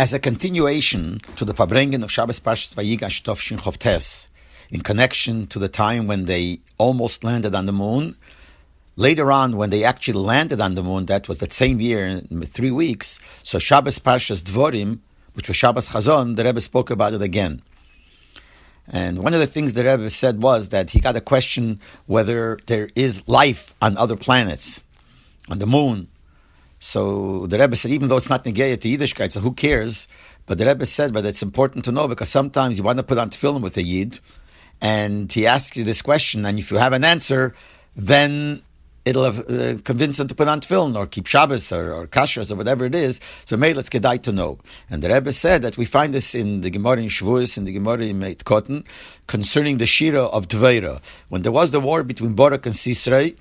As a continuation to the Farbrengen of Shabbos Parshas Vayigash Tovshin Chovtes, in connection to the time when they almost landed on the moon, later on when they actually landed on the moon, that was that same year, in 3 weeks, so Shabbos Parshas Dvorim, which was Shabbos Chazon, the Rebbe spoke about it again. And one of the things the Rebbe said was that he got a question whether there is life on other planets, on the moon. So the Rebbe said, even though it's not negaya to Yiddishkeit, so who cares? But the Rebbe said, but it's important to know because sometimes you want to put on tefillin with a Yid, and he asks you this question, and if you have an answer, then it'll convince them to put on tefillin or keep Shabbos or kashrus or whatever it is. So maybe let's gedai to know. And the Rebbe said that we find this in the Gemara in Shavuos, in the Gemara in Meit Kotten, concerning the Shira of Dveira. When there was the war between Barak and Sisrei,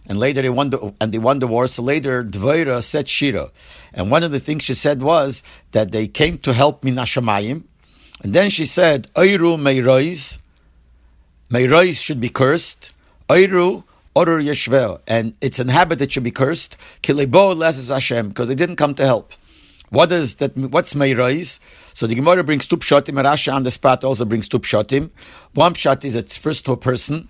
and later they won the war, so later Dveira said Shira. And one of the things she said was that they came to help Min HaShamayim. And then she said, Oyru Meirois should be cursed. Oyru Orur Yeshveh, and its inhabitant should be cursed. Kilebo Lezes Hashem, because they didn't come to help. What is that? What's Meirois? So the Gemara brings two pshatim. Rasha on the spot also brings two pshatim. One pshat is it's first to a person.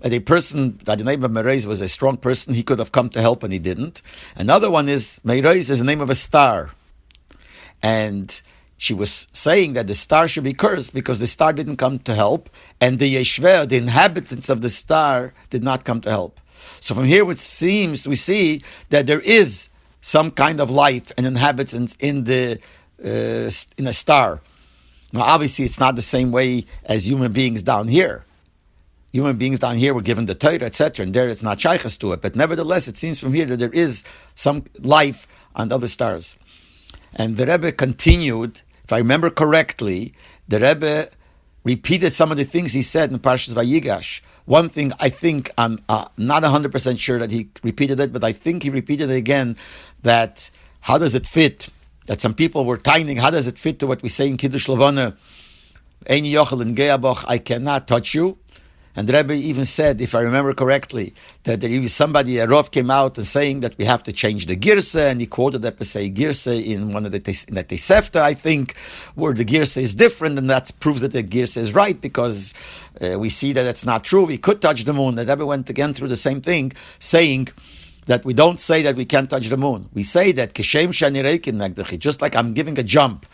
And a person that the name of Meirois was a strong person, he could have come to help and he didn't. Another one is Meirois is the name of a star, and she was saying that the star should be cursed because the star didn't come to help, and the Yeshveh, the inhabitants of the star, did not come to help. So from here, it seems we see that there is some kind of life and inhabitants in a star. Now, obviously, it's not the same way as human beings down here. Human beings down here were given the Torah, etc., and there it's not shaychus to it. But nevertheless, it seems from here that there is some life on other stars. And the Rebbe continued. If I remember correctly, the Rebbe repeated some of the things he said in Parshas Vayigash. One thing I think, I'm not 100% sure that he repeated it, but I think he repeated it again, that how does it fit? That some people were tining, how does it fit to what we say in Kiddush Levana, Eini yochel in geaboch, I cannot touch you. And the Rebbe even said, if I remember correctly, that there was somebody, a Rav came out and saying that we have to change the Girsa, and he quoted that say Girsa in one of the Tesefta, I think, where the Girsa is different, and that proves that the Girsa is right, because we see that it's not true. We could touch the moon. The Rebbe went again through the same thing, saying that we don't say that we can't touch the moon. We say that Kishem Shani Reikin Nagdachi, just like I'm giving a jump,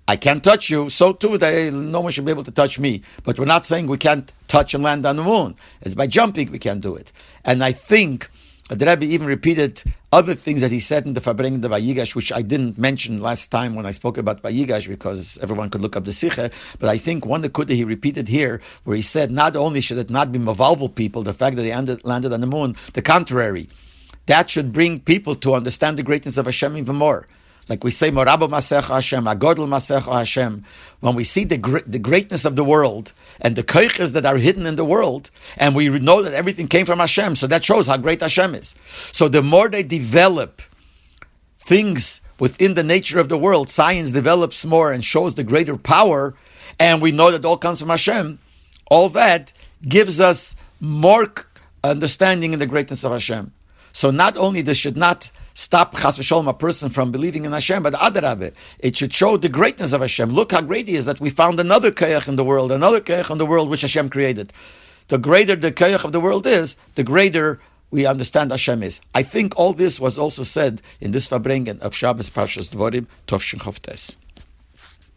I can't touch you, so too no one should be able to touch me. But we're not saying we can't touch and land on the moon. It's by jumping we can't do it. And I think the Rebbe even repeated other things that he said in the Farbrengen the Vayigash, which I didn't mention last time when I spoke about Vayigash, because everyone could look up the Sikha. But I think one that he repeated here, where he said not only should it not be mavalval people, the fact that they landed on the moon, the contrary. That should bring people to understand the greatness of Hashem even more. Like we say, Morabo Masecha Hashem, Agodl Masecha Hashem. When we see the greatness of the world and the koiches that are hidden in the world, and we know that everything came from Hashem, so that shows how great Hashem is. So the more they develop things within the nature of the world, science develops more and shows the greater power, and we know that it all comes from Hashem, all that gives us more understanding in the greatness of Hashem. So not only this should not stop chas v'sholom a person from believing in Hashem, but adarabeh, it should show the greatness of Hashem. Look how great He is that we found another koyach in the world, which Hashem created. The greater the koyach of the world is, the greater we understand Hashem is. I think all this was also said in this Farbrengen of Shabbos Parshas Dvorim Tovshin Chovtes.